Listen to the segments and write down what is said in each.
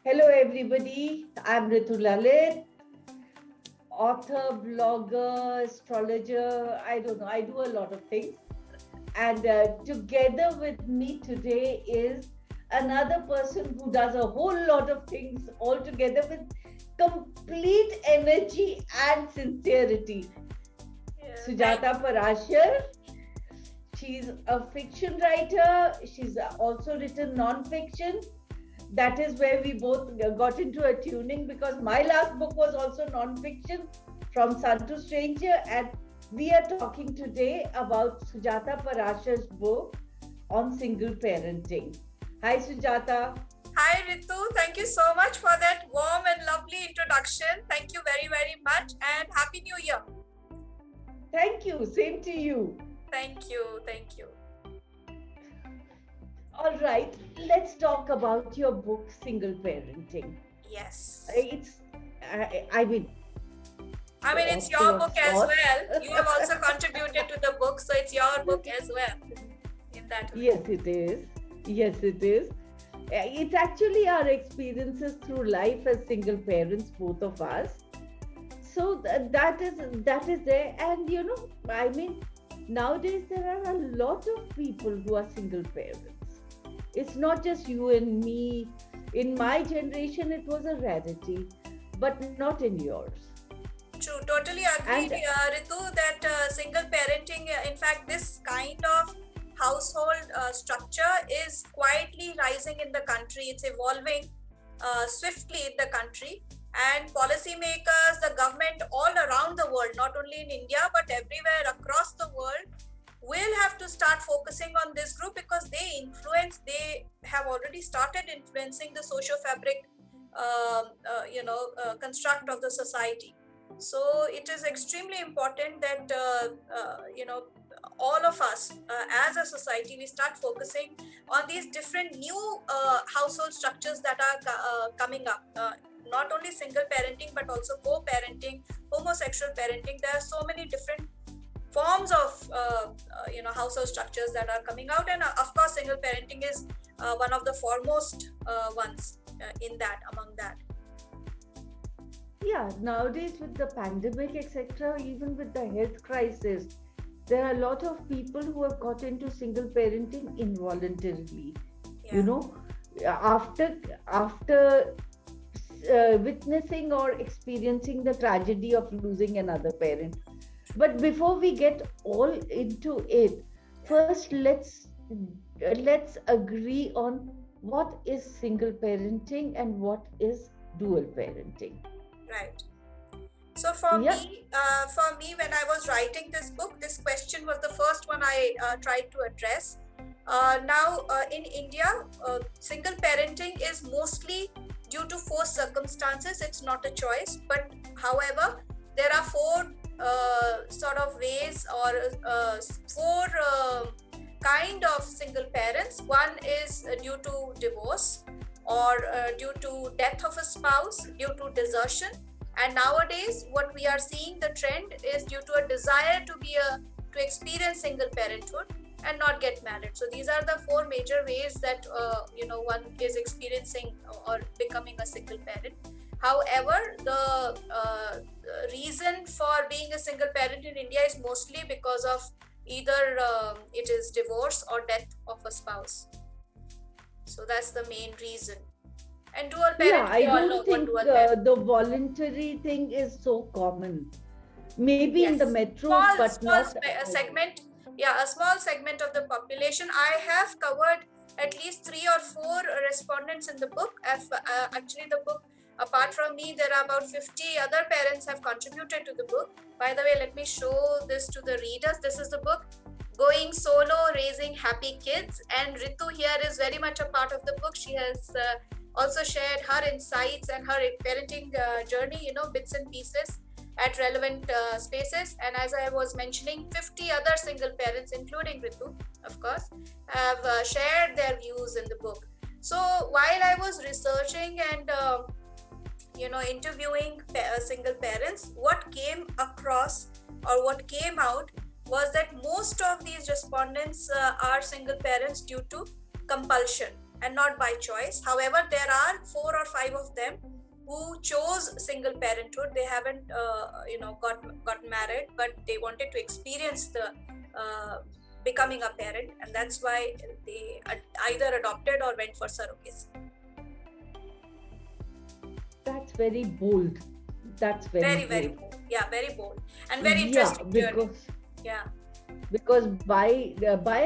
Hello, everybody. I'm Ritu Lalit, author, blogger, astrologer. I don't know. I do a lot of things. And together with me today is another person who does a whole lot of things all together with complete energy and sincerity. Yeah, Sujata Parashar. She's a fiction writer. She's also written non-fiction. That is where we both got into a tuning because my last book was also non-fiction, From Son to Stranger, and we are talking today about Sujata Parashar's book on single parenting. Hi Sujata. Hi Ritu, thank you so much for that warm and lovely introduction. Thank you very, very much and Happy New Year. Thank you. Same to you. Thank you, thank you. All right, let's talk about your book, Single Parenting. Yes. I mean, it's your book as well. You have also contributed to the book, so it's your book as well. In that way. Yes, it is. Yes, it is. It's actually our experiences through life as single parents, both of us. So that is there, and nowadays there are a lot of people who are single parents. It's not just you and me. In my generation, it was a rarity, but not in yours. True, totally agreed, Ritu, that single parenting, in fact, this kind of household structure is quietly rising in the country. It's evolving swiftly in the country. And policymakers, the government all around the world, not only in India, but everywhere across the world, will have to start focusing on this group because they have already started influencing the social fabric, construct of the society. So it is extremely important that, all of us as a society, we start focusing on these different new household structures that are coming up. Not only single parenting, but also co-parenting, homosexual parenting. There are so many different forms of household structures that are coming out, and of course single parenting is one of the foremost ones among that. Yeah, nowadays with the pandemic, etc., even with the health crisis, there are a lot of people who have got into single parenting involuntarily. Yeah. After witnessing or experiencing the tragedy of losing another parent. But before we get all into it, first let's agree on what is single parenting and what is dual parenting. Right. So for me, when I was writing this book, this question was the first one I tried to address. In India, single parenting is mostly due to forced circumstances. It's not a choice. But however, there are four sort of ways or four kind of single parents. One is due to divorce or due to death of a spouse, due to desertion. And nowadays, what we are seeing, the trend is due to a desire to experience single parenthood and not get married. So these are the four major ways that one is experiencing or becoming a single parent. However, the reason for being a single parent in India is mostly because of either it is divorce or death of a spouse. So that's the main reason. And dual parenting. Yeah, I don't think the voluntary thing is so common. Maybe yes. In the metro, but not segment. Yeah, a small segment of the population. I have covered at least 3 or 4 respondents in the book. Actually, the book, apart from me, there are about 50 other parents have contributed to the book. By the way, let me show this to the readers. This is the book, Going Solo, Raising Happy Kids. And Ritu here is very much a part of the book. She has also shared her insights and her parenting journey, bits and pieces at relevant spaces. And as I was mentioning, 50 other single parents, including Ritu, of course, have shared their views in the book. So while I was researching and interviewing single parents, what came across or what came out was that most of these respondents are single parents due to compulsion. and not by choice. However, there are 4 or 5 of them who chose single parenthood. They haven't got married, but they wanted to experience the becoming a parent, and that's why they either adopted or went for surrogacy. That's very bold. That's very bold. Yeah, very bold and very interesting. Because by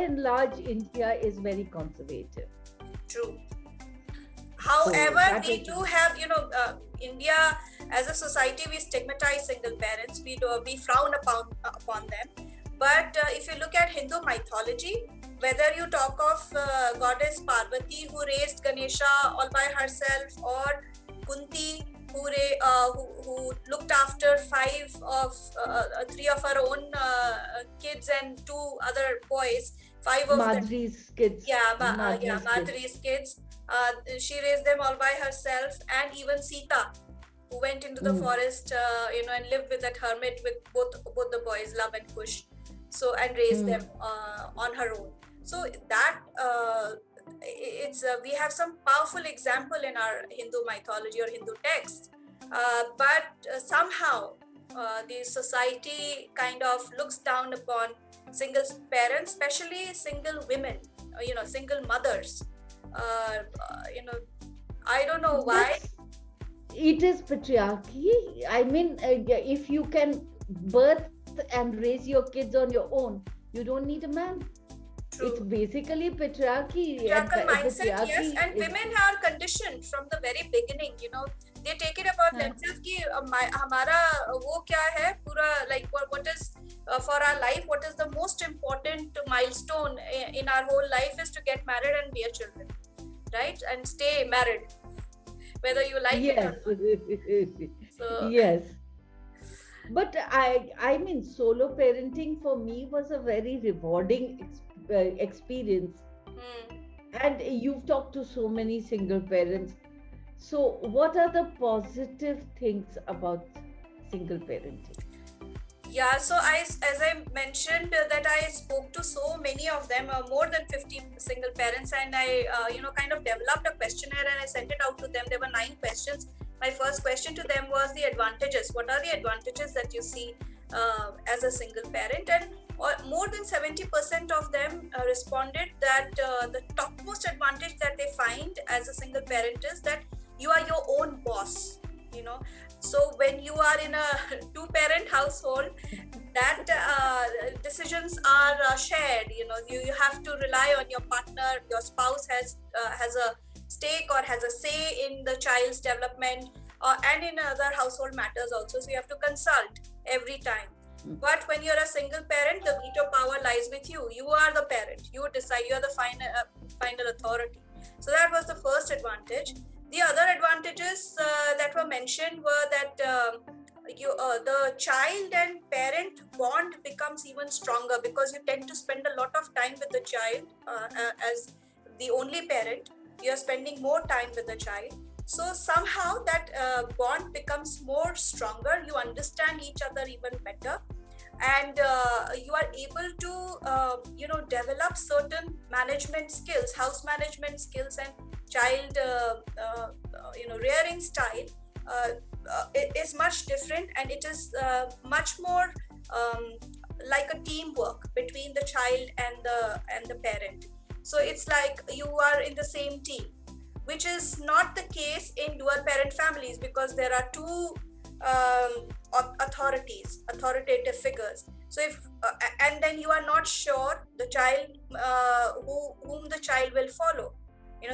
and large, India is very conservative. True. However, we do have, India as a society, we stigmatize single parents. We frown upon them. But if you look at Hindu mythology, whether you talk of goddess Parvati, who raised Ganesha all by herself, or Kunti, who looked after 3 of her own kids and 2 other boys, 5 of Madri's kids. Madri's kids. She raised them all by herself, and even Sita, who went into the forest, and lived with that hermit with both the boys, Love and Kush. So, and raised them on her own. So that we have some powerful example in our Hindu mythology or Hindu text, but somehow the society kind of looks down upon single parents, especially single women, single mothers. I don't know why. It is patriarchy. I mean, if you can birth and raise your kids on your own, you don't need a man. True. It's basically patriarchy. Patriarchal mindset, yes. And women are conditioned from the very beginning, they take it upon themselves ki hamara wo kya hai pura, like what is for our life, what is the most important milestone in our whole life is to get married and bear children, right? And stay married, whether you like it or not. So, yes. But I mean, solo parenting for me was a very rewarding experience. And you've talked to so many single parents. So what are the positive things about single parenting? Yeah, so as I mentioned that I spoke to so many of them, more than 50 single parents, and I kind of developed a questionnaire and I sent it out to them. There were 9 questions. My first question to them was the advantages. What are the advantages that you see as a single parent? And more than 70% of them responded that the topmost advantage that they find as a single parent is that you are your own boss. So when you are in a 2-parent household, that decisions are shared. You have to rely on your partner. Your spouse has a stake or has a say in the child's development and in other household matters also. So you have to consult every time. But when you're a single parent, the veto power lies with you. You are the parent. You decide. You are the final authority. So that was the first advantage. The other advantages that were mentioned were that the child and parent bond becomes even stronger because you tend to spend a lot of time with the child as the only parent. You are spending more time with the child. So somehow that bond becomes more stronger. You understand each other even better, and you are able to develop certain management skills, house management skills, and child rearing style is much different, and it is much more like a teamwork between the child and the parent. So it's like you are in the same team, which is not the case in dual parent families because there are 2 authoritative figures. So if and then you are not sure the child whom the child will follow.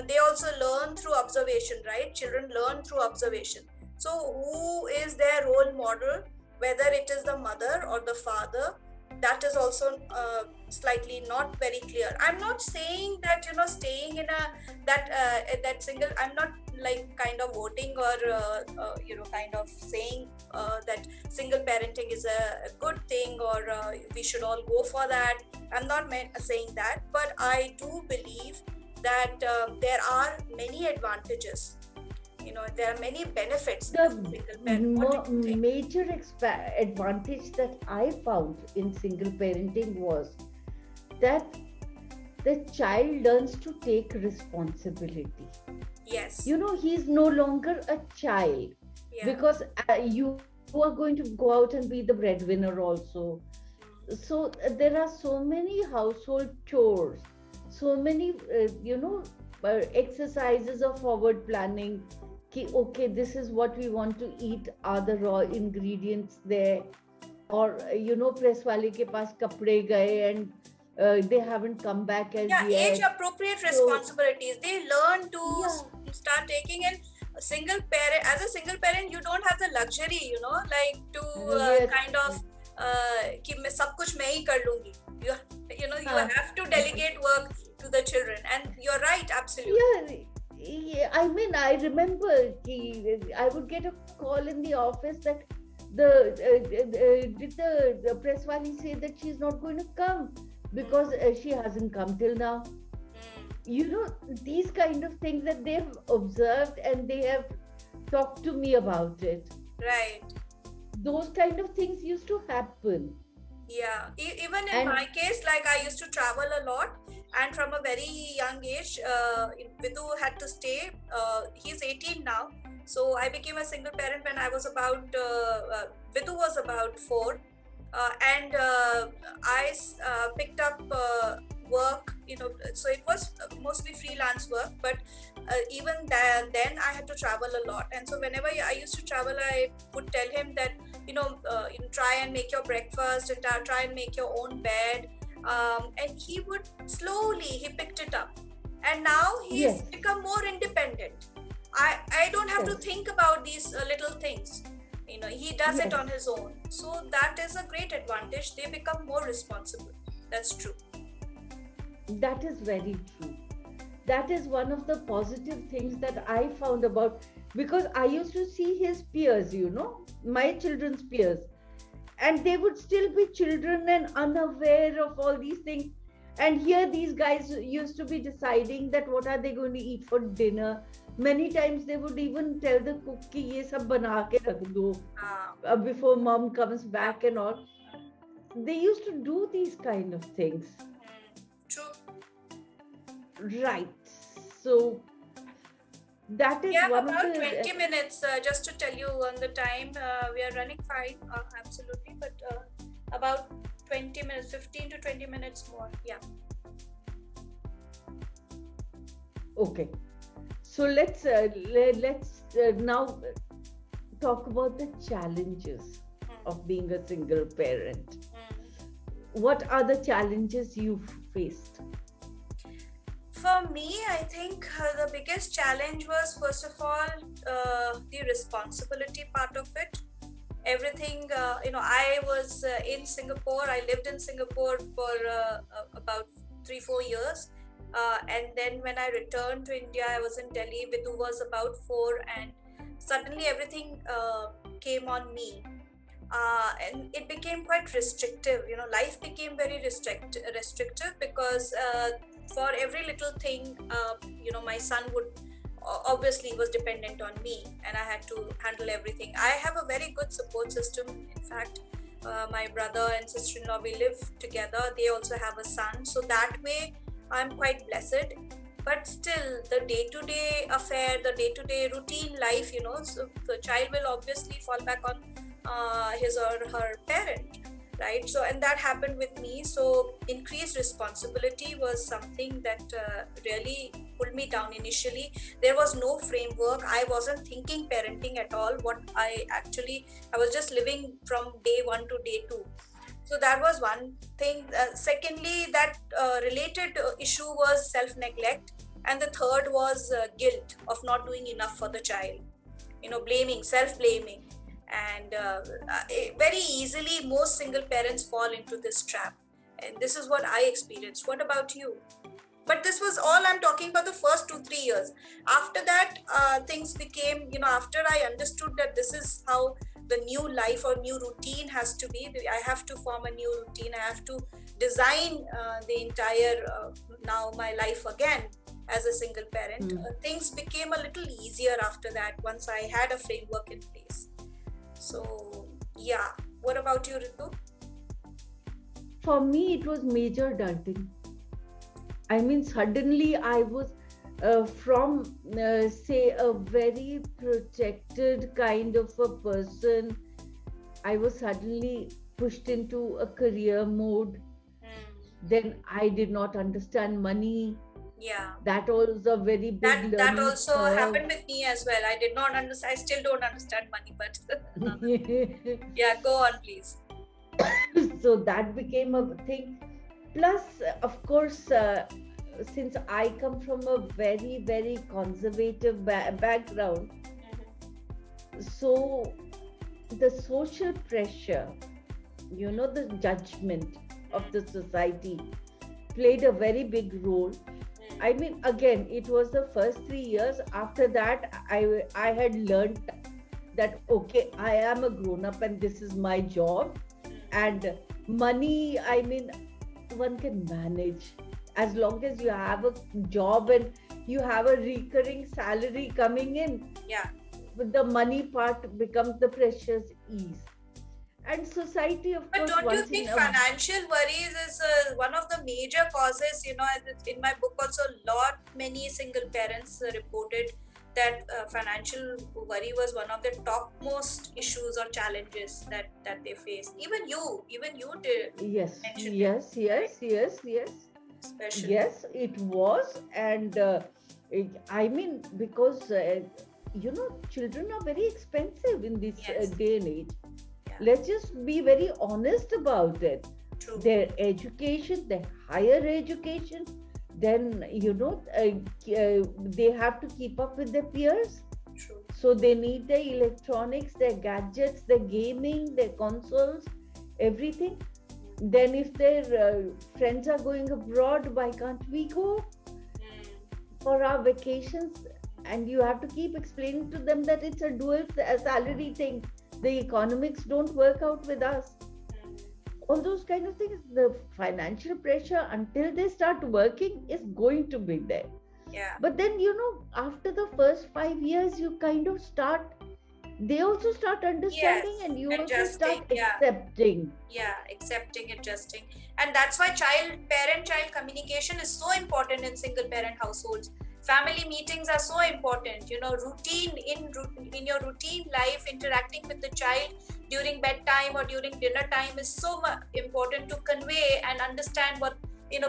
They also learn through observation, right? Children learn through observation. So who is their role model, whether it is the mother or the father, that is also slightly not very clear. I'm not saying that staying in that single, I'm not like kind of voting or kind of saying that single parenting is a good thing or we should all go for that. I'm not saying that, but I do believe that there are many advantages. There are many benefits. The major advantage that I found in single parenting was that the child learns to take responsibility. Yes. He's no longer a child, Yeah. because you are going to go out and be the breadwinner also. So there are so many household chores, so many exercises of forward planning. Okay, this is what we want to eat, are the raw ingredients there? Or press wale ke paas kapde gaye and they haven't come back as Yeah, age yet. appropriate So responsibilities they learn to yeah, start taking. And a single parent, as a single parent, you don't have the luxury, like to yes, kind of कि मैं सब कुछ मैं ही कर लूंगी. you you huh. have to delegate work to the children, and you're right, absolutely. Yeah, I mean, I remember I would get a call in the office that did the press wali say that she's not going to come because she hasn't come till now. These kind of things that they've observed and they have talked to me about it. Right. Those kind of things used to happen. Yeah, even in my case, like I used to travel a lot, and from a very young age, Vidu had to stay. He's 18 now, so I became a single parent when I was about Vidu was about 4, and I picked up work. So it was mostly freelance work, but even then I had to travel a lot, and so whenever I used to travel, I would tell him that try and make your breakfast and try and make your own bed, and he would slowly he picked it up, and now he's become more independent. I don't have to think about these little things. He does it on his own, so that is a great advantage. They become more responsible. That's true. That is very true. That is one of the positive things that I found about, because I used to see his peers, my children's peers, and they would still be children and unaware of all these things. And here these guys used to be deciding that what are they going to eat for dinner. Many times they would even tell the cook ki ye sab bana ke rakh do before mom comes back and all. They used to do these kind of things. True. Right. So that is one about of the 20 minutes just to tell you on the time. We are running fine, absolutely, but about 20 minutes, 15 to 20 minutes more. Yeah. Okay, so let's now talk about the challenges of being a single parent. What are the challenges you've faced? For me, I think the biggest challenge was, first of all, the responsibility part of it. Everything, I was in Singapore. I lived in Singapore for about 3-4 years. And then when I returned to India, I was in Delhi. Vidu was about 4, and suddenly everything came on me. And it became quite restrictive. Life became very restrictive because for every little thing, my son would obviously was dependent on me, and I had to handle everything. I have a very good support system. In fact, my brother and sister-in-law, we live together. They also have a son, so that way I'm quite blessed. But still, the day-to-day affair, the day-to-day routine life, so the child will obviously fall back on his or her parent, right? So, and that happened with me. So increased responsibility was something that really pulled me down initially. There was no framework. I wasn't thinking parenting at all. I was just living from day 1 to day 2. So that was one thing. Secondly, that related issue was self-neglect. And the third was guilt of not doing enough for the child. Blaming, self-blaming. And very easily, most single parents fall into this trap. And this is what I experienced. What about you? But this was all I'm talking about the first 2-3 years. After that, things became, after I understood that this is how the new life or new routine has to be. I have to form a new routine. I have to design the entire now my life again as a single parent. Things became a little easier after that once I had a framework in place. So, yeah. What about you, Ritu? For me, it was major adulting. I mean, suddenly I was from, say, a very protected kind of a person. I was suddenly pushed into a career mode. Then I did not understand money. Yeah. That was a very big That learning also curve. happened with me as well. I did not understand. I still don't understand money, but yeah, go on, please. So that became a thing. Plus, of course, since I come from a very, very conservative background, so the social pressure, the judgment of the society played a very big role. I mean, again, it was the first 3 years. After that, I had learned that, okay, I am a grown up and this is my job. And money, I mean, one can manage as long as you have a job and you have a recurring salary coming in. Yeah. The money part becomes the precious ease. And society, of course. But don't you think financial worries is one of the major causes? In my book also, many single parents reported that financial worry was one of the topmost issues or challenges that they face. Even you did. Yes. Especially. Yes, it was. And I mean, because children are very expensive in this day and age. Let's just be very honest about it. True. Their education, their higher education, then they have to keep up with their peers. True. So they need their electronics, their gadgets, their gaming, their consoles, everything. Then if their friends are going abroad, why can't we go for our vacations? And you have to keep explaining to them that it's a dual salary thing. The economics don't work out with us. All those kind of things. The financial pressure, until they start working, is going to be there. Yeah. But then, after the first 5 years, you kind of they also start understanding, and you also start accepting. Yeah, accepting, adjusting. And that's why parent-child communication is so important in single-parent households. Family meetings are so important. Routine in your routine life, interacting with the child during bedtime or during dinner time is so important to convey and understand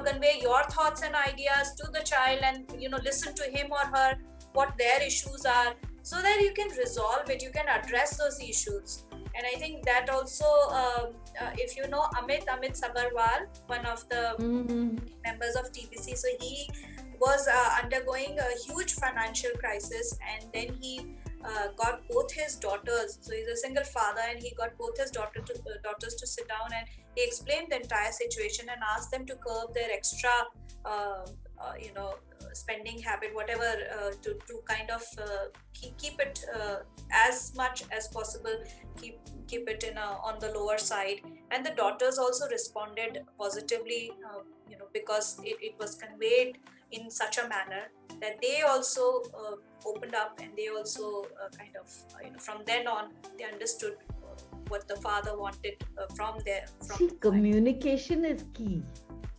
convey your thoughts and ideas to the child, and listen to him or her what their issues are, so that you can resolve it, you can address those issues. And I think that also, if you know Amit Sabarwal, one of the members of TBC, so he was undergoing a huge financial crisis, and then he got both his daughters. So he's a single father, and he got both his daughters to sit down, and he explained the entire situation and asked them to curb their extra, spending habit, whatever, to kind of keep it as much as possible, keep it on the lower side. And the daughters also responded positively, because it was conveyed in such a manner that they also opened up, and they also from then on they understood what the father wanted from communication is key.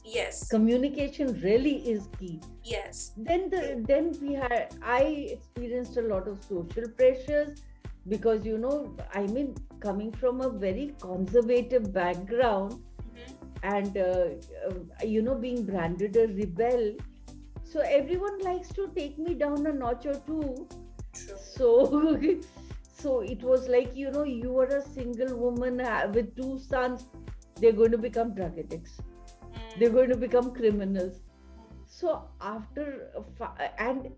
Yes, communication really is key. Yes. Then I experienced a lot of social pressures, because coming from a very conservative background, and being branded a rebel, so everyone likes to take me down a notch or two. True. So it was like, you are a single woman with 2 sons, they're going to become drug addicts, they're going to become criminals. So and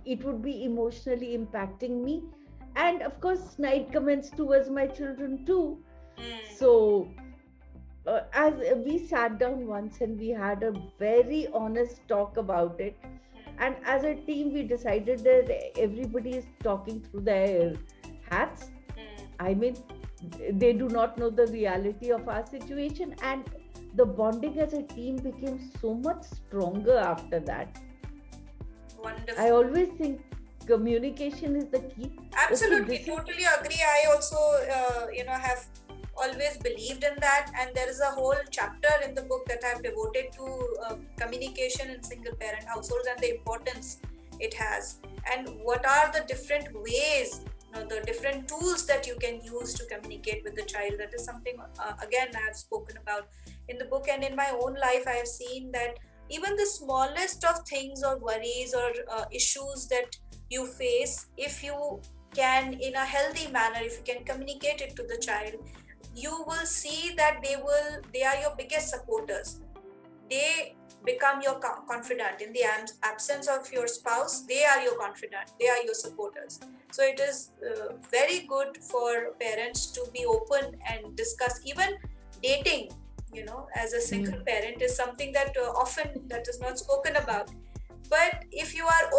it would be emotionally impacting me, and of course snide comments towards my children too. So as we sat down once and we had a very honest talk about it, and as a team we decided that everybody is talking through their hats. I mean, they do not know the reality of our situation, and the bonding as a team became so much stronger after that. Wonderful. I always think communication is the key. Absolutely, totally agree. I also have always believed in that, and there is a whole chapter in the book that I've devoted to communication in single parent households and the importance it has, and what are the different ways, the different tools that you can use to communicate with the child. That is something again I have spoken about in the book, and in my own life I have seen that even the smallest of things or worries or issues that you face, if you can, in a healthy manner, if you can communicate it to the child, you will see that they are your biggest supporters. They become your confidant. In the absence of your spouse, they are your confidant, they are your supporters. So it is very good for parents to be open and discuss. Even dating, as a single parent, is something that often that is not spoken about. But if you are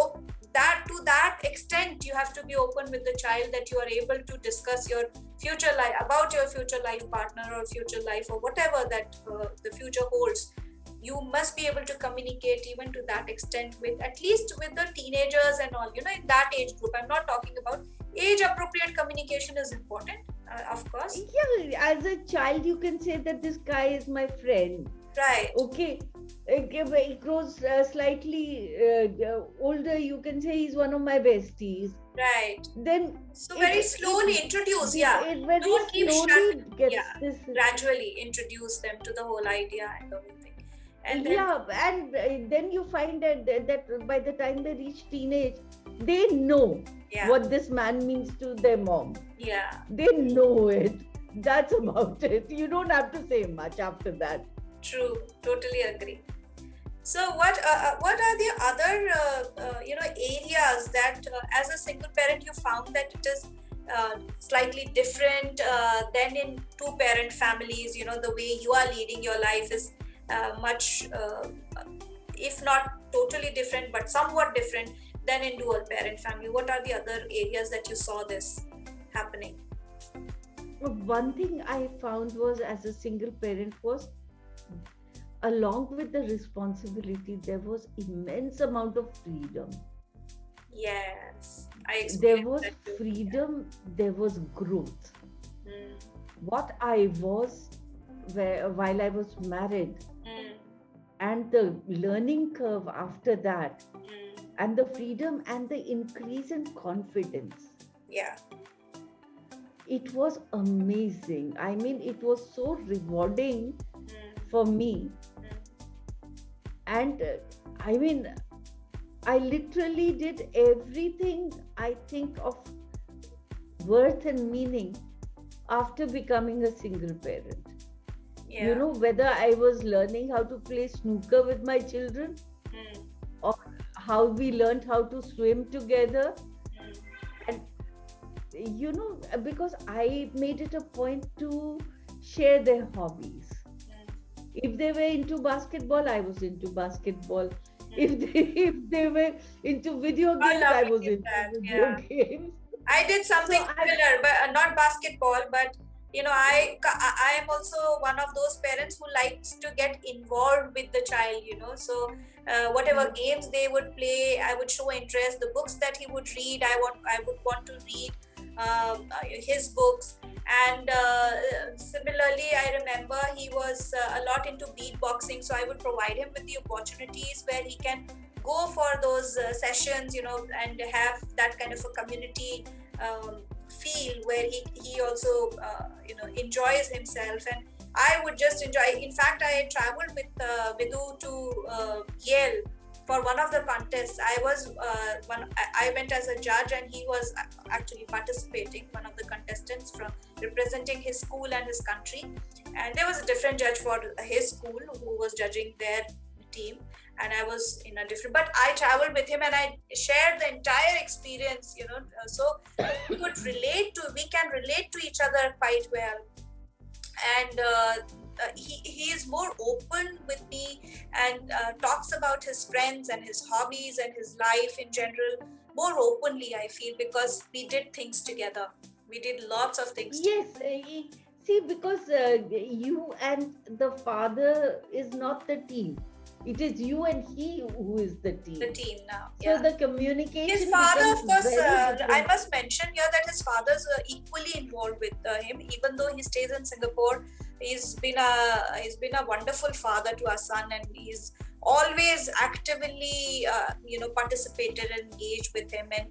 to that extent, you have to be open with the child, that you are able to discuss your future life, about your future life partner or future life or whatever that the future holds. You must be able to communicate even to that extent, with at least with the teenagers and all, in that age group. I'm not talking about age appropriate communication is important, of course. Yeah, as a child you can say that this guy is my friend, right? Okay, it grows slightly older, you can say he's one of my besties, right? Then so very slowly introduce, it very don't keep slowly gets this, gradually introduce them to the whole idea and the whole thing. And then you find that by the time they reach teenage, they know what this man means to their mom. They know it. That's about it. You don't have to say much after that. True, totally agree. So what are the other areas that as a single parent you found that it is slightly different than in two parent families? The way you are leading your life is much if not totally different, but somewhat different than in dual parent family. What are the other areas that you saw this happening? One thing I found was, as a single parent, was along with the responsibility, there was immense amount of freedom. Yes, there was freedom, there was growth. What I was while I was married, and the learning curve after that, and the freedom and the increase in confidence. It was amazing. I mean, it was so rewarding for me. And I mean, I literally did everything I think of worth and meaning after becoming a single parent. Whether I was learning how to play snooker with my children, or how we learned how to swim together. And because I made it a point to share their hobbies. If they were into basketball, I was into basketball. If they were into video games, I was into video games. I did something similar, but not basketball, but I am also one of those parents who likes to get involved with the child, so whatever games they would play, I would show interest. The books that he would read, I would want to read his books. And similarly, I remember he was a lot into beatboxing, so I would provide him with the opportunities where he can go for those sessions, and have that kind of a community feel where he also enjoys himself. And I would just enjoy. In fact, I traveled with Ritu to Yale for one of the contests. I went as a judge, and he was actually participating, one of the contestants from representing his school and his country. And there was a different judge for his school who was judging their team, and I was in a different, but I traveled with him and I shared the entire experience, so we can relate to each other quite well. And he is more open with me, and talks about his friends and his hobbies and his life in general more openly, I feel, because we did things together. We did lots of things together. See, because you and the father is not the team. It is you and he who is the team. The team now. So the communication. His father, of becomes course, very different. I must mention here that his father's equally involved with him, even though he stays in Singapore. He's been a wonderful father to our son, and he's always actively participated and engaged with him. And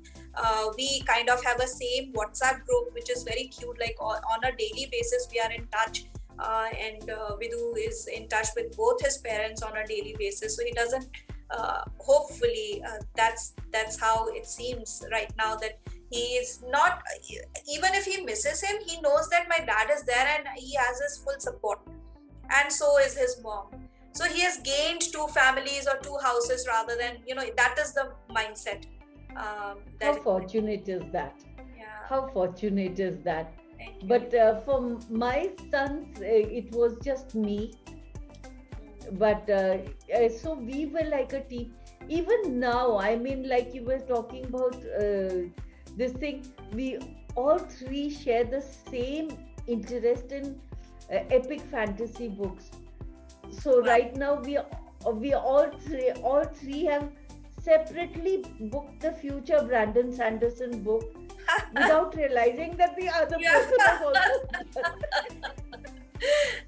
we kind of have a same WhatsApp group, which is very cute. Like on a daily basis, we are in touch. And Vidu is in touch with both his parents on a daily basis, so he doesn't. Hopefully, that's how it seems right now, that he is not. Even if he misses him, he knows that my dad is there and he has his full support, and so is his mom. So he has gained 2 families or 2 houses rather than, that is the mindset. How fortunate is that? Yeah. How fortunate is that? But for my sons, it was just me. But so we were like a team. Even now, I mean, like you were talking about this thing, we all 3 share the same interest in epic fantasy books. So right now, we all three have separately booked the future Brandon Sanderson book without realizing that the other person has also.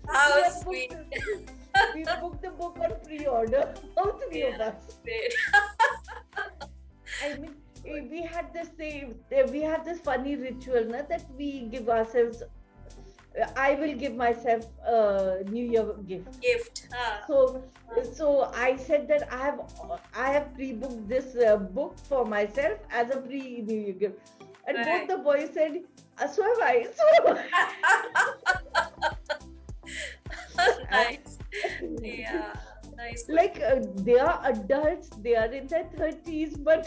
How sweet. We booked the book on pre-order. All 3 of us. Great. I mean, we had this funny ritual that we give ourselves. I will give myself a New Year gift. So I said that I have pre-booked this book for myself as a pre-New Year gift, and both the boys said, "So have I." So Nice. Yeah, nice. Like they are adults, they are in their 30s, but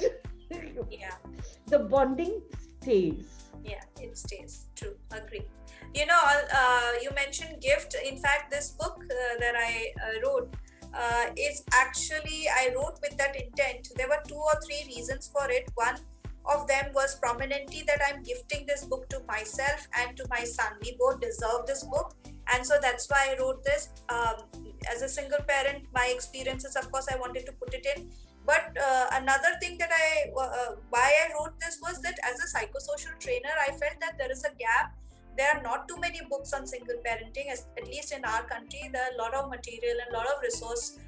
the bonding stays. Yeah, it stays. True. Agree. You mentioned gift. In fact, this book that I wrote is actually, I wrote with that intent. There were 2 or 3 reasons for it. One of them was prominently that I'm gifting this book to myself and to my son. We both deserve this book. And so that's why I wrote this. As a single parent, my experiences, of course, I wanted to put it in. But another thing that why I wrote this was that as a psychosocial trainer, I felt that there is a gap. There are not too many books on single parenting, at least in our country. There are a lot of material and a lot of resource,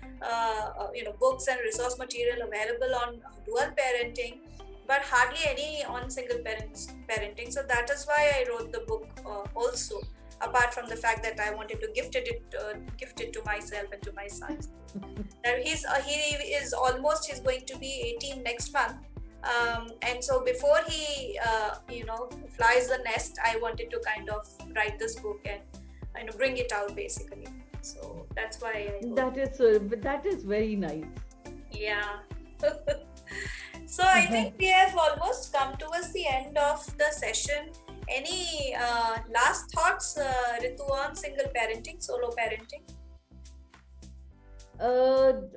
books and resource material available on dual parenting, but hardly any on single parenting. So that is why I wrote the book also. Apart from the fact that I wanted to gift it to myself and to my son. He's going to be 18 next month, and so before he flies the nest, I wanted to kind of write this book and bring it out basically. So that's why that is very nice. Yeah. So I think we have almost come towards the end of the session. Any last thoughts, Ritu, on single parenting, solo parenting?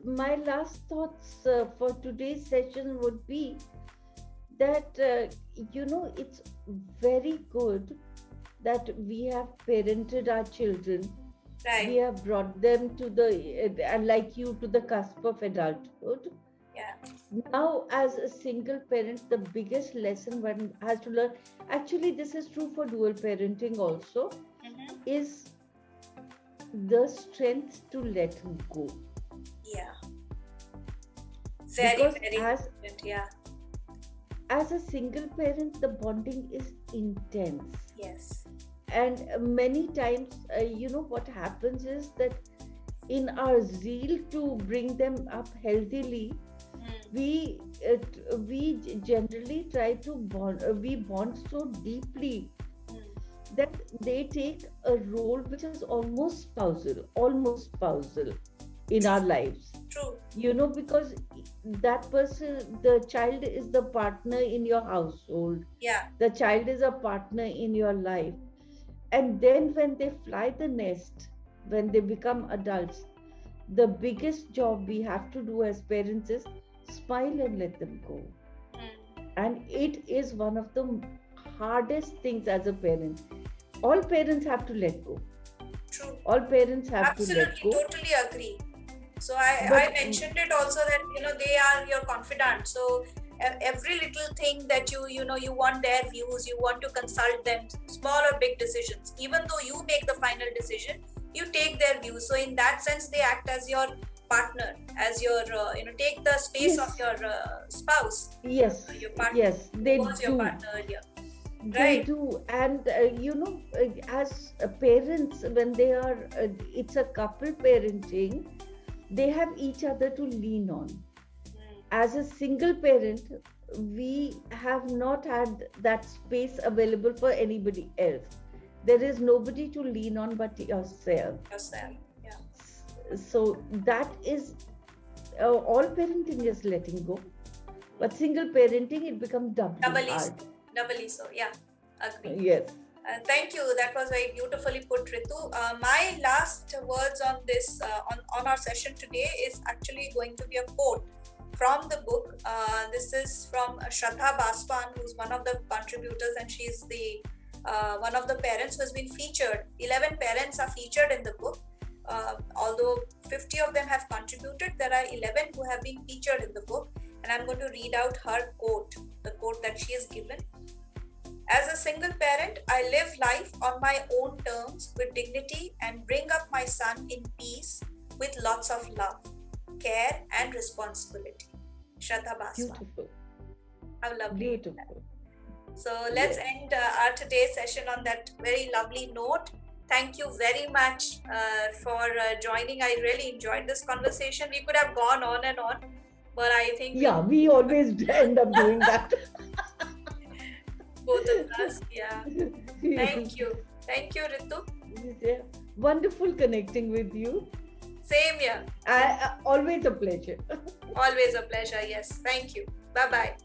My last thoughts for today's session would be that it's very good that we have parented our children. Right. We have brought them to like you, to the cusp of adulthood. Yeah. Now, as a single parent, the biggest lesson one has to learn, actually this is true for dual parenting also, is the strength to let go. Yeah. Very important. Yeah. As a single parent, the bonding is intense. Yes. And many times, what happens is that in our zeal to bring them up healthily, we generally try to bond so deeply that they take a role which is almost spousal in our lives. True. Because that person, the child is the partner in your household. Yeah. The child is a partner in your life. And then when they fly the nest, when they become adults, the biggest job we have to do as parents is smile and let them go. And it is one of the hardest things as a parent. All parents have to let go. True. All parents have to let go. Absolutely, totally agree. So I mentioned it also that, they are your confidant. So every little thing that you want their views, you want to consult them, small or big decisions, even though you make the final decision, you take their views. So in that sense, they act as your partner, as your, take the space of your spouse. Yes. Your partner. Yes, they was your do. partner earlier. They Right. do. And, as parents, when they are, it's a couple parenting, they have each other to lean on. As a single parent, we have not had that space available for anybody else. There is nobody to lean on but yourself. Yeah. So that is, all parenting is letting go. But single parenting, it becomes doubly hard. Doubly so, yeah. Agree. Yes. Thank you. That was very beautifully put, Ritu. My last words on this, on our session today, is actually going to be a quote from the book. This is from Shraddha Baswan, who's one of the contributors, and she's the one of the parents who has been featured. 11 parents are featured in the book. Although 50 of them have contributed, there are 11 who have been featured in the book. And I'm going to read out her quote, the quote that she has given. As a single parent, I live life on my own terms with dignity and bring up my son in peace with lots of love, care and responsibility. Shraddha Baswan. Beautiful. How lovely. Beautiful. So let's end our today's session on that very lovely note. Thank you very much for joining. I really enjoyed this conversation. We could have gone on and on, but I think... Yeah, we always end up doing that. Both of us, yeah. Thank you. Thank you, Ritu. Yeah. Wonderful connecting with you. Same here. Always a pleasure. Always a pleasure, yes. Thank you. Bye-bye.